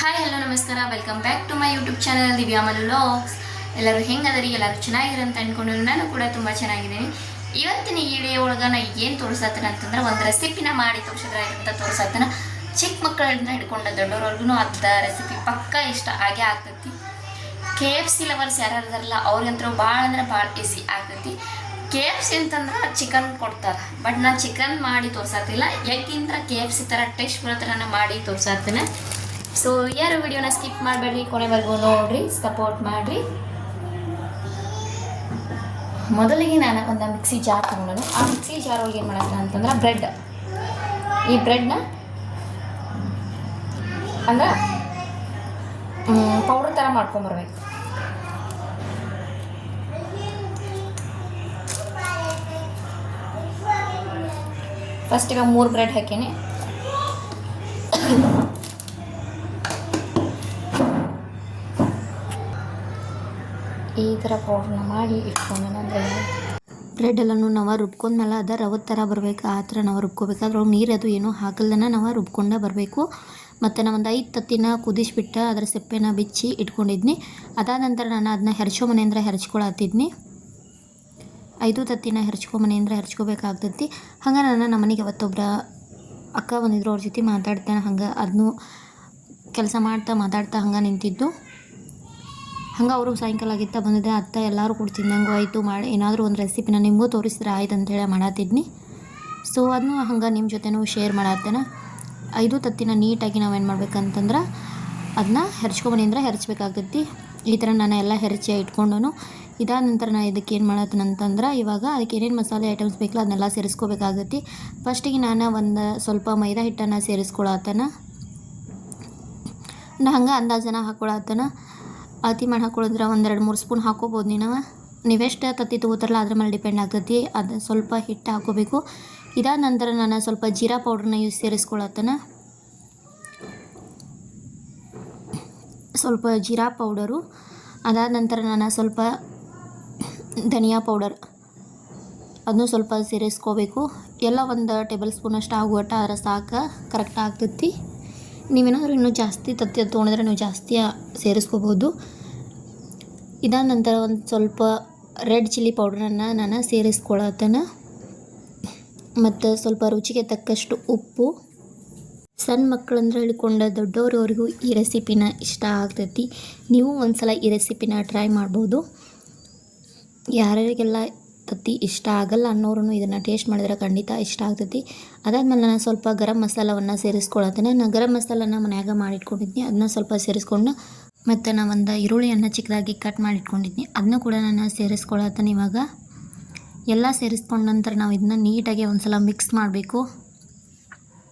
Hi hello ನಮಸ್ಕಾರ, welcome back to my YouTube channel Divya Mallu vlogs. ಎಲ್ಲರೂ ಹೆಂಗದರಿ? ಎಲ್ಲರೂ ಚೆನ್ನಾಗಿರ ಅಂತ ಅಂದ್ಕೊಂಡು ನಾನು ಕೂಡ ತುಂಬ ಚೆನ್ನಾಗಿದ್ದೀನಿ. ಇವತ್ತಿನ ಈ ವಿಡಿಯೋ ಒಳಗೆ ನಾನು ಏನು ತೋರಿಸತ್ತೇನೆ ಅಂತಂದ್ರೆ ಒಂದು ರೆಸಿಪಿನ ಮಾಡಿ ತೋರಿಸಿದ್ರೆ ಅಂತ ತೋರಿಸತ್ತೇನೆ. ಚಿಕ್ಕ ಮಕ್ಕಳಿಂದ ಹಿಡ್ಕೊಂಡು ದೊಡ್ಡವ್ರವ್ರಿಗೂ ಅದ ರೆಸಿಪಿ ಪಕ್ಕ ಇಷ್ಟ ಆಗೇ ಆಗ್ತೈತಿ. KFC ಲವರ್ಸ್ ಯಾರ್ಯಾರದಾರಲ್ಲ ಅವ್ರಿಗಂತೂ ಭಾಳ ಅಂದ್ರೆ ಭಾಳ ಈಸಿ ಆಗ್ತೈತಿ. KFC ಅಂತಂದ್ರೆ ಚಿಕನ್ ಕೊಡ್ತಾರೆ, ಬಟ್ ನಾನು ಚಿಕನ್ ಮಾಡಿ ತೋರ್ಸತ್ತಿಲ್ಲ. ಯಾಕಿಂದ್ರೆ KFC ಥರ ಟೇಸ್ಟ್ ಬರೋ ಥರ ಮಾಡಿ ತೋರ್ಸತ್ತೇನೆ. ಸೊ ಯಾರು ವಿಡಿಯೋನ ಸ್ಕಿಪ್ ಮಾಡಬೇಡ್ರಿ, ಕೊನೆವರೆಗೂ ನೋಡ್ರಿ, ಸಪೋರ್ಟ್ ಮಾಡಿರಿ. ಮೊದಲಿಗೆ ನಾನು ಒಂದು ಮಿಕ್ಸಿ ಜಾರ್ ತೊಗೊಂಡು ಆ ಮಿಕ್ಸಿ ಜಾರ್ ಒಳಗೆ ಏನು ಮಾಡತ್ತೆ ಅಂತಂದ್ರೆ ಈ ಬ್ರೆಡ್ನ ಅಂದ್ರೆ ಪೌಡರ್ ಥರ ಮಾಡ್ಕೊಂಬರ್ಬೇಕು. ಫಸ್ಟ್ ಇವಾಗ 3 ಬ್ರೆಡ್ ಹಾಕೀನಿ. ಈ ಥರ ಪೌಡ್ರನ್ನ ಮಾಡಿ ಇಟ್ಕೊಂಡು ಅಂದರೆ ಬ್ರೆಡ್ಡೆಲ್ಲನೂ ನಾವು ರುಬ್ಕೊಂಡ್ಮೇಲೆ ಅದ ರವದ ಥರ ಬರಬೇಕು. ಆ ಥರ ನಾವು ರುಬ್ಕೋಬೇಕಾದ್ರೆ ನೀರು ಅದು ಏನೂ ಹಾಕಲ್ದನ ನಾವು ರುಬ್ಕೊಂಡೇ ಬರಬೇಕು. ಮತ್ತು ನಾನು ಒಂದು 5 ತತ್ತಿನ ಕುದಿಸ್ಬಿಟ್ಟು ಅದರ ಸೆಪ್ಪೆನ ಬಿಚ್ಚಿ ಇಟ್ಕೊಂಡಿದ್ನಿ. ಅದಾದ ನಂತರ ನಾನು ಅದನ್ನ ಹೆರ್ಚೋ ಮನೆಯಿಂದ ಹೆರ್ಚ್ಕೊಳತ್ತಿದ್ನಿ. 5 ತತ್ತಿನ ಹೆರ್ಚ್ಕೊಂಬನೆಯಿಂದ ಹೆರ್ಚ್ಕೋಬೇಕಾಗ್ತೈತಿ. ಹಂಗೆ ನಾನು ನಮ್ಮ ಮನೆಗೆ ಅವತ್ತೊಬ್ಬರ ಅಕ್ಕ ಬಂದಿದ್ರು, ಅವ್ರ ಜೊತೆ ಮಾತಾಡ್ತೇನೆ. ಹಂಗೆ ಅದನ್ನು ಕೆಲಸ ಮಾತಾಡ್ತಾ ಹಂಗೆ ನಿಂತಿದ್ದು. ಹಂಗೆ ಅವರು ಸಾಯಂಕಾಲ ಆಗಿತ್ತ ಬಂದಿದ್ದೆ. ಅತ್ತ ಎಲ್ಲರೂ ಕೂಡ ತಿಂದಂಗೂ ಆಯಿತು. ಮಾಡಿ ಏನಾದರೂ ಒಂದು ರೆಸಿಪಿನ ನಿಮಗೂ ತೋರಿಸಿದ್ರೆ ಆಯ್ತು ಅಂತೇಳಿ ಮಾಡತ್ತಿದ್ನಿ. ಸೊ ಅದನ್ನು ಹಂಗೆ ನಿಮ್ಮ ಜೊತೆನೂ ಶೇರ್ ಮಾಡತ್ತೇನೆ. 5 ತತ್ತಿನ ನೀಟಾಗಿ ನಾವೇನು ಮಾಡ್ಬೇಕಂತಂದ್ರೆ ಅದನ್ನ ಹೆರ್ಚ್ಕೊಂಬನಿಂದ ಹೆರ್ಚ್ಬೇಕಾಗ್ತೈತಿ. ಈ ಥರ ನಾನು ಎಲ್ಲ ಹೆರ್ಚಿ ಇಟ್ಕೊಂಡು ಇದಾದ ನಂತರ ನಾನು ಇದಕ್ಕೆ ಏನು ಮಾಡತ್ತೇನಂತಂದ್ರೆ ಇವಾಗ ಅದಕ್ಕೆ ಏನೇನು ಮಸಾಲೆ ಐಟಮ್ಸ್ ಬೇಕಲ್ಲ ಅದನ್ನೆಲ್ಲ ಸೇರಿಸ್ಕೋಬೇಕಾಗತ್ತಿ. ಫಸ್ಟಿಗೆ ನಾನು ಒಂದು ಸ್ವಲ್ಪ ಮೈದಾ ಹಿಟ್ಟನ್ನು ಸೇರಿಸ್ಕೊಳತ್ತೇನೆ. ಹಂಗೆ ಅಂದಾಜನ ಹಾಕ್ಕೊಳತ್ತೇನೆ. ಅತಿ ಮಾಡಿ ಹಾಕ್ಕೊಳ್ಳೋದ್ರೆ 1-2-3 ಸ್ಪೂನ್ ಹಾಕ್ಕೋಬೋದು. ನೀವೆಷ್ಟು ತತ್ತಿ ತೊಗೋತಾರಲ್ಲ ಅದ್ರ ಮೇಲೆ ಡಿಪೆಂಡ್ ಆಗ್ತೈತಿ. ಅದು ಸ್ವಲ್ಪ ಹಿಟ್ಟು ಹಾಕ್ಕೋಬೇಕು. ಇದಾದ ನಂತರ ನಾನು ಸ್ವಲ್ಪ ಜೀರಾ ಪೌಡ್ರನ್ನ ಸೇರಿಸ್ಕೊಳತ್ತೇನೆ. ಸ್ವಲ್ಪ ಜೀರಾ ಪೌಡರು. ಅದಾದ ನಂತರ ನಾನು ಸ್ವಲ್ಪ ಧನಿಯಾ ಪೌಡರ್ ಅದನ್ನು ಸ್ವಲ್ಪ ಸೇರಿಸ್ಕೋಬೇಕು. ಎಲ್ಲ 1 ಟೇಬಲ್ ಸ್ಪೂನಷ್ಟು ಆಗುವಟ್ಟ ಅದರ ಸಾಕು, ಕರೆಕ್ಟ್ ಆಗ್ತೈತಿ. ನೀವೇನಾದರೂ ಇನ್ನೂ ಜಾಸ್ತಿ ತತ್ತಿ ತೊಗೊಂಡ್ರೆ ನೀವು ಜಾಸ್ತಿ ಸೇರಿಸ್ಕೋಬೋದು. ಇದಾದ ನಂತರ ಒಂದು ಸ್ವಲ್ಪ ರೆಡ್ ಚಿಲ್ಲಿ ಪೌಡ್ರನ್ನು ನಾನು ಸೇರಿಸ್ಕೊಳತ್ತೇನೆ. ಮತ್ತು ಸ್ವಲ್ಪ ರುಚಿಗೆ ತಕ್ಕಷ್ಟು ಉಪ್ಪು. ಸಣ್ಣ ಮಕ್ಕಳಂದ್ರೆ ಹಿಡ್ಕೊಂಡ ದೊಡ್ಡವ್ರವರೆಗೂ ಈ ರೆಸಿಪಿನ ಇಷ್ಟ ಆಗ್ತೈತಿ. ನೀವು ಒಂದು ಸಲ ಈ ರೆಸಿಪಿನ ಟ್ರೈ ಮಾಡ್ಬೋದು. ಯಾರ್ಯಾರಿಗೆಲ್ಲ ತತ್ತಿ ಇಷ್ಟ ಆಗಲ್ಲ ಅನ್ನೋರು ಇದನ್ನು ಟೇಸ್ಟ್ ಮಾಡಿದ್ರೆ ಖಂಡಿತ ಇಷ್ಟ ಆಗ್ತೈತಿ. ಅದಾದಮೇಲೆ ನಾನು ಸ್ವಲ್ಪ ಗರಂ ಮಸಾಲವನ್ನು ಸೇರಿಸ್ಕೊಳತ್ತೇನೆ. ನಾನು ಗರಂ ಮಸಾಲನ ಮನ್ಯಾಗ ಮಾಡಿಟ್ಕೊಂಡಿದ್ನಿ, ಅದನ್ನ ಸ್ವಲ್ಪ ಸೇರಿಸ್ಕೊಂಡು ಮತ್ತು ನಾನು ಒಂದು ಈರುಳ್ಳಿಯನ್ನು ಚಿಕ್ಕದಾಗಿ ಕಟ್ ಮಾಡಿಟ್ಕೊಂಡಿದ್ನಿ, ಅದನ್ನು ಕೂಡ ನಾನು ಸೇರಿಸ್ಕೊಳತ್ತೇನೆ. ಇವಾಗ ಎಲ್ಲ ಸೇರಿಸ್ಕೊಂಡ ನಂತರ ನಾವು ಇದನ್ನ ನೀಟಾಗಿ ಒಂದು ಸಲ ಮಿಕ್ಸ್ ಮಾಡಬೇಕು.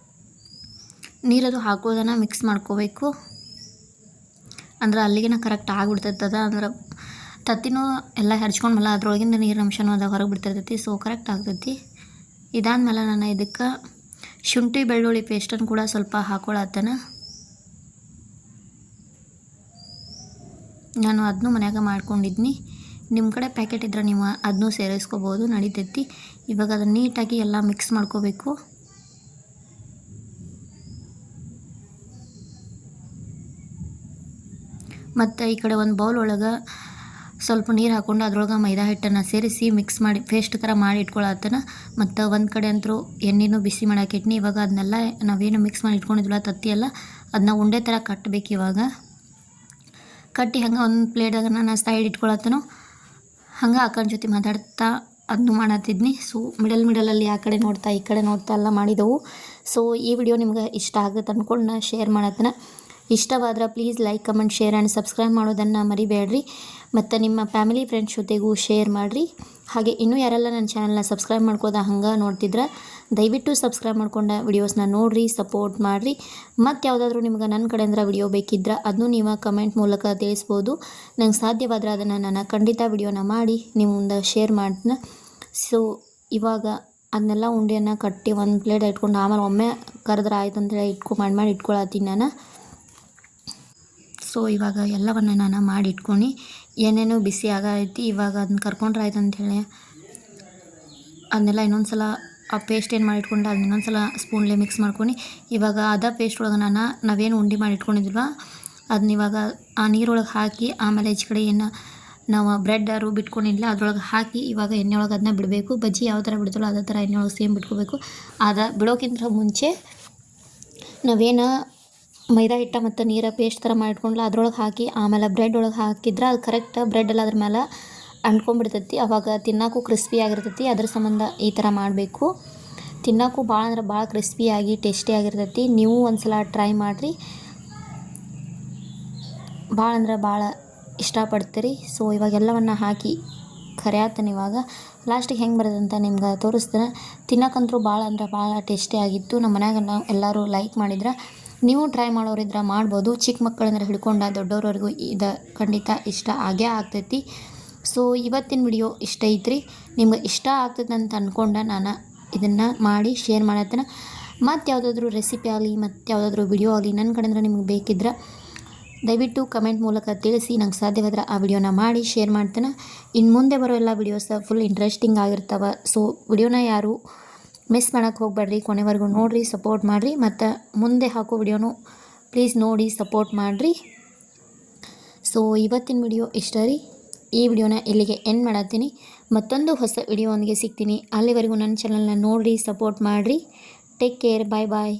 ನೀರದು ಹಾಕೋದನ್ನು ಮಿಕ್ಸ್ ಮಾಡ್ಕೋಬೇಕು. ಅಂದ್ರೆ ಅಲ್ಲಿಗೆ ಕರೆಕ್ಟ್ ಆಗಿಬಿಡ್ತೈತದ. ಅಂದ್ರೆ ತತ್ತಿನೂ ಎಲ್ಲ ಹೆರ್ಚ್ಕೊಂಡ್ಮೇಲೆ ಅದ್ರೊಳಗಿಂದ ನೀರಿನ ಅಂಶನೂ ಅದು ಹೊರಗೆ ಬಿಡ್ತಿರ್ತೈತಿ. ಸೊ ಕರೆಕ್ಟ್ ಆಗ್ತೈತಿ. ಇದಾದಮೇಲೆ ನಾನು ಇದಕ್ಕೆ ಶುಂಠಿ ಬೆಳ್ಳುಳ್ಳಿ ಪೇಸ್ಟನ್ನು ಕೂಡ ಸ್ವಲ್ಪ ಹಾಕ್ಕೊಳತ್ತೇನೆ. ನಾನು ಅದನ್ನೂ ಮನ್ಯಾಗ ಮಾಡ್ಕೊಂಡಿದ್ನಿ. ನಿಮ್ಮ ಕಡೆ ಪ್ಯಾಕೆಟ್ ಇದ್ರೆ ನೀವು ಅದನ್ನೂ ಸೇರಿಸ್ಕೋಬೋದು, ನಡಿತೈತಿ. ಇವಾಗ ಅದನ್ನು ನೀಟಾಗಿ ಎಲ್ಲ ಮಿಕ್ಸ್ ಮಾಡ್ಕೋಬೇಕು. ಮತ್ತು ಈ ಕಡೆ ಒಂದು ಬೌಲ್ ಒಳಗೆ ಸ್ವಲ್ಪ ನೀರು ಹಾಕ್ಕೊಂಡು ಅದ್ರೊಳಗೆ ಮೈದಾ ಹಿಟ್ಟನ್ನು ಸೇರಿಸಿ ಮಿಕ್ಸ್ ಮಾಡಿ ಪೇಸ್ಟ್ ಥರ ಮಾಡಿ ಇಟ್ಕೊಳತ್ತೇನೆ. ಮತ್ತು ಒಂದು ಕಡೆ ಅಂತೂ ಎಣ್ಣೆನೂ ಬಿಸಿ ಮಾಡೋಕೆ ಇಟ್ನಿ. ಇವಾಗ ಅದನ್ನೆಲ್ಲ ನಾವೇನು ಮಿಕ್ಸ್ ಮಾಡಿ ಇಟ್ಕೊಂಡಿದ್ವಲ್ಲ ತತ್ತಿ ಎಲ್ಲ ಅದನ್ನ ಉಂಡೆ ಥರ ಕಟ್ಟಬೇಕು. ಇವಾಗ ಕಟ್ಟಿ ಹಂಗೆ ಒಂದು ಪ್ಲೇಟಾಗ ನಾನು ಸೈಡ್ ಇಟ್ಕೊಳತ್ತೇನೋ. ಹಂಗೆ ಅಕ್ಕನ ಜೊತೆ ಮಾತಾಡ್ತಾ ಅದನ್ನು ಮಾಡತ್ತಿದ್ನಿ. ಸೊ ಮಿಡಲಲ್ಲಿ ಆ ಕಡೆ ನೋಡ್ತಾ ಈ ಕಡೆ ನೋಡ್ತಾ ಎಲ್ಲ ಮಾಡಿದೆವು. ಸೊ ಈ ವಿಡಿಯೋ ನಿಮ್ಗೆ ಇಷ್ಟ ಆಗುತ್ತೆ ಅಂದ್ಕೊಂಡು ನಾನು ಶೇರ್ ಮಾಡತ್ತೇನೆ. ಇಷ್ಟವಾದ್ರೆ please like, comment, share and subscribe ಮಾಡೋದನ್ನು ಮರಿಬೇಡ್ರಿ. ಮತ್ತು ನಿಮ್ಮ ಫ್ಯಾಮಿಲಿ ಫ್ರೆಂಡ್ಸ್ ಜೊತೆಗೂ ಶೇರ್ ಮಾಡಿರಿ. ಹಾಗೆ ಇನ್ನೂ ಯಾರೆಲ್ಲ ನನ್ನ ಚಾನಲ್ನ ಸಬ್ಸ್ಕ್ರೈಬ್ ಮಾಡ್ಕೋದ ಹಂಗೆ ನೋಡ್ತಿದ್ರೆ ದಯವಿಟ್ಟು ಸಬ್ಸ್ಕ್ರೈಬ್ ಮಾಡ್ಕೊಂಡು ವಿಡಿಯೋಸ್ನ ನೋಡಿರಿ, ಸಪೋರ್ಟ್ ಮಾಡಿರಿ. ಮತ್ತು ಯಾವುದಾದ್ರೂ ನಿಮ್ಗೆ ನನ್ನ ಕಡೆಯಿಂದ ವಿಡಿಯೋ ಬೇಕಿದ್ರೆ ಅದನ್ನು ನೀವು ಕಮೆಂಟ್ ಮೂಲಕ ತಿಳಿಸ್ಬೋದು. ನಂಗೆ ಸಾಧ್ಯವಾದರೆ ಅದನ್ನು ನಾನು ಖಂಡಿತ ವಿಡಿಯೋನ ಮಾಡಿ ನಿಮ್ಮ ಮುಂದೆ ಶೇರ್ ಮಾಡ್ತೀನಿ. ಸೊ ಇವಾಗ ಅದನ್ನೆಲ್ಲ ಉಂಡೆಯನ್ನು ಕಟ್ಟಿ ಒಂದು ಪ್ಲೇಟ್ ಇಟ್ಕೊಂಡು ಆಮೇಲೆ ಒಮ್ಮೆ ಕರೆದ್ರೆ ಆಯ್ತು ಅಂತೇಳಿ ಮಾಡಿ ಇಟ್ಕೊಳತ್ತೀನಿ ನಾನು. ಸೊ ಇವಾಗ ಎಲ್ಲವನ್ನು ನಾನು ಮಾಡಿ ಇಟ್ಕೊಂಡು ಏನೇನು ಬಿಸಿ ಆಗೈತಿ. ಇವಾಗ ಅದನ್ನ ಕರ್ಕೊಂಡ್ರೆ ಆಯ್ತು ಅಂಥೇಳಿ ಅದನ್ನೆಲ್ಲ ಇನ್ನೊಂದು ಸಲ ಆ ಪೇಸ್ಟ್ ಏನು ಮಾಡಿಟ್ಕೊಂಡು ಅದನ್ನ ಇನ್ನೊಂದು ಸಲ ಸ್ಪೂನ್ಲೆ ಮಿಕ್ಸ್ ಮಾಡ್ಕೊಂಡು ಇವಾಗ ಅದ ಪೇಸ್ಟ್ ಒಳಗೆ ನಾವೇನು ಉಂಡೆ ಮಾಡಿ ಇಟ್ಕೊಂಡಿದ್ವ ಅದನ್ನ ಇವಾಗ ಆ ನೀರೊಳಗೆ ಹಾಕಿ ಆಮೇಲೆ ಈಚೆ ಕಡೆ ಏನು ನಾವು ಬ್ರೆಡ್ ಬಿಟ್ಕೊಂಡಿಲ್ಲ ಅದ್ರೊಳಗೆ ಹಾಕಿ ಇವಾಗ ಎಣ್ಣೆ ಒಳಗೆ ಅದನ್ನ ಬಿಡಬೇಕು. ಬಜ್ಜಿ ಯಾವ ಥರ ಬಿಡ್ತಲ್ಲ ಅದೇ ಥರ ಎಣ್ಣೆ ಒಳಗೆ ಸೇಮ್ ಬಿಟ್ಕೋಬೇಕು. ಬಿಡೋಕ್ಕಿಂತ ಮುಂಚೆ ನಾವೇನು ಮೈದಾ ಹಿಟ್ಟು ಮತ್ತು ನೀರು ಪೇಸ್ಟ್ ಥರ ಮಾಡಿಟ್ಕೊಂಡ್ಲ ಅದ್ರೊಳಗೆ ಹಾಕಿ ಆಮೇಲೆ ಬ್ರೆಡ್ ಒಳಗೆ ಹಾಕಿದ್ರೆ ಅದು ಕರೆಕ್ಟ್ ಬ್ರೆಡ್ ಎಲ್ಲ ಅದ್ರ ಮೇಲೆ ಅಂಟ್ಕೊಂಡ್ಬಿಡ್ತೈತಿ. ಅವಾಗ ತಿನ್ನೋಕ್ಕೂ ಕ್ರಿಸ್ಪಿ ಆಗಿರ್ತೈತಿ. ಅದ್ರ ಸಂಬಂಧ ಈ ಥರ ಮಾಡಬೇಕು. ತಿನ್ನೋಕ್ಕೂ ಭಾಳ ಅಂದ್ರೆ ಭಾಳ ಕ್ರಿಸ್ಪಿಯಾಗಿ ಟೇಸ್ಟಿ ಆಗಿರ್ತೈತಿ. ನೀವು ಒಂದು ಸಲ ಟ್ರೈ ಮಾಡಿರಿ, ಭಾಳ ಅಂದ್ರೆ ಭಾಳ ಇಷ್ಟಪಡ್ತೀರಿ. ಸೊ ಇವಾಗ ಎಲ್ಲವನ್ನು ಹಾಕಿ ಕರಿಯಾತನ ಇವಾಗ ಲಾಸ್ಟಿಗೆ ಹೆಂಗೆ ಬರೋದು ಅಂತ ನಿಮ್ಗೆ ತೋರಿಸ್ತೀನಿ. ತಿನ್ನೋಕ್ಕಂತೂ ಭಾಳ ಅಂದ್ರೆ ಭಾಳ ಟೇಸ್ಟಿ ಆಗಿತ್ತು. ನಮ್ಮ ಮನ್ಯಾಗ ಎಲ್ಲರೂ ಲೈಕ್ ಮಾಡಿದ್ರೆ ನೀವು ಟ್ರೈ ಮಾಡೋರಿದ್ರೆ ಮಾಡ್ಬೋದು. ಚಿಕ್ಕ ಮಕ್ಕಳಂದ್ರೆ ಹಿಡ್ಕೊಂಡು ದೊಡ್ಡವ್ರವರೆಗೂ ಇದು ಖಂಡಿತ ಇಷ್ಟ ಆಗೇ ಆಗ್ತೈತಿ. ಸೊ ಇವತ್ತಿನ ವಿಡಿಯೋ ಇಷ್ಟ ಐತ್ರಿ. ನಿಮ್ಗೆ ಇಷ್ಟ ಆಗ್ತೈತೆ ಅಂತ ಅಂದ್ಕೊಂಡೆ ನಾನು ಇದನ್ನು ಮಾಡಿ ಶೇರ್ ಮಾಡತ್ತೇನೆ. ಮತ್ತು ಯಾವುದಾದ್ರೂ ರೆಸಿಪಿ ಆಗಲಿ ಮತ್ತು ಯಾವುದಾದ್ರೂ ವಿಡಿಯೋ ಆಗಲಿ ನನ್ನ ಕಡೆಯಿಂದ ನಿಮ್ಗೆ ಬೇಕಿದ್ರೆ ದಯವಿಟ್ಟು ಕಮೆಂಟ್ ಮೂಲಕ ತಿಳಿಸಿ. ನಂಗೆ ಸಾಧ್ಯವಾದ್ರೆ ಆ ವಿಡಿಯೋನ ಮಾಡಿ ಶೇರ್ ಮಾಡ್ತೇನೆ. ಇನ್ನು ಮುಂದೆ ಬರೋ ಎಲ್ಲ ವಿಡಿಯೋಸ ಫುಲ್ ಇಂಟ್ರೆಸ್ಟಿಂಗ್ ಆಗಿರ್ತವೆ. ಸೊ ವಿಡಿಯೋನ ಯಾರು ಮಿಸ್ ಮಾಡೋಕ್ಕೆ ಹೋಗ್ಬೇಡ್ರಿ, ಕೊನೆವರೆಗೂ ನೋಡಿರಿ, ಸಪೋರ್ಟ್ ಮಾಡಿರಿ. ಮತ್ತು ಮುಂದೆ ಹಾಕೋ ವಿಡಿಯೋನು ಪ್ಲೀಸ್ ನೋಡಿ ಸಪೋರ್ಟ್ ಮಾಡಿರಿ. ಸೊ ಇವತ್ತಿನ ವಿಡಿಯೋ ಇಷ್ಟ ರೀ. ಈ ವಿಡಿಯೋನ ಇಲ್ಲಿಗೆ ಎಂಡ್ ಮಾಡತ್ತೀನಿ. ಮತ್ತೊಂದು ಹೊಸ ವಿಡಿಯೋ ಒಂದಿಗೆ ಸಿಗ್ತೀನಿ. ಅಲ್ಲಿವರೆಗೂ ನನ್ನ ಚಾನಲ್ನ ನೋಡಿರಿ, ಸಪೋರ್ಟ್ ಮಾಡಿರಿ. ಟೇಕ್ ಕೇರ್, ಬಾಯ್ ಬಾಯ್.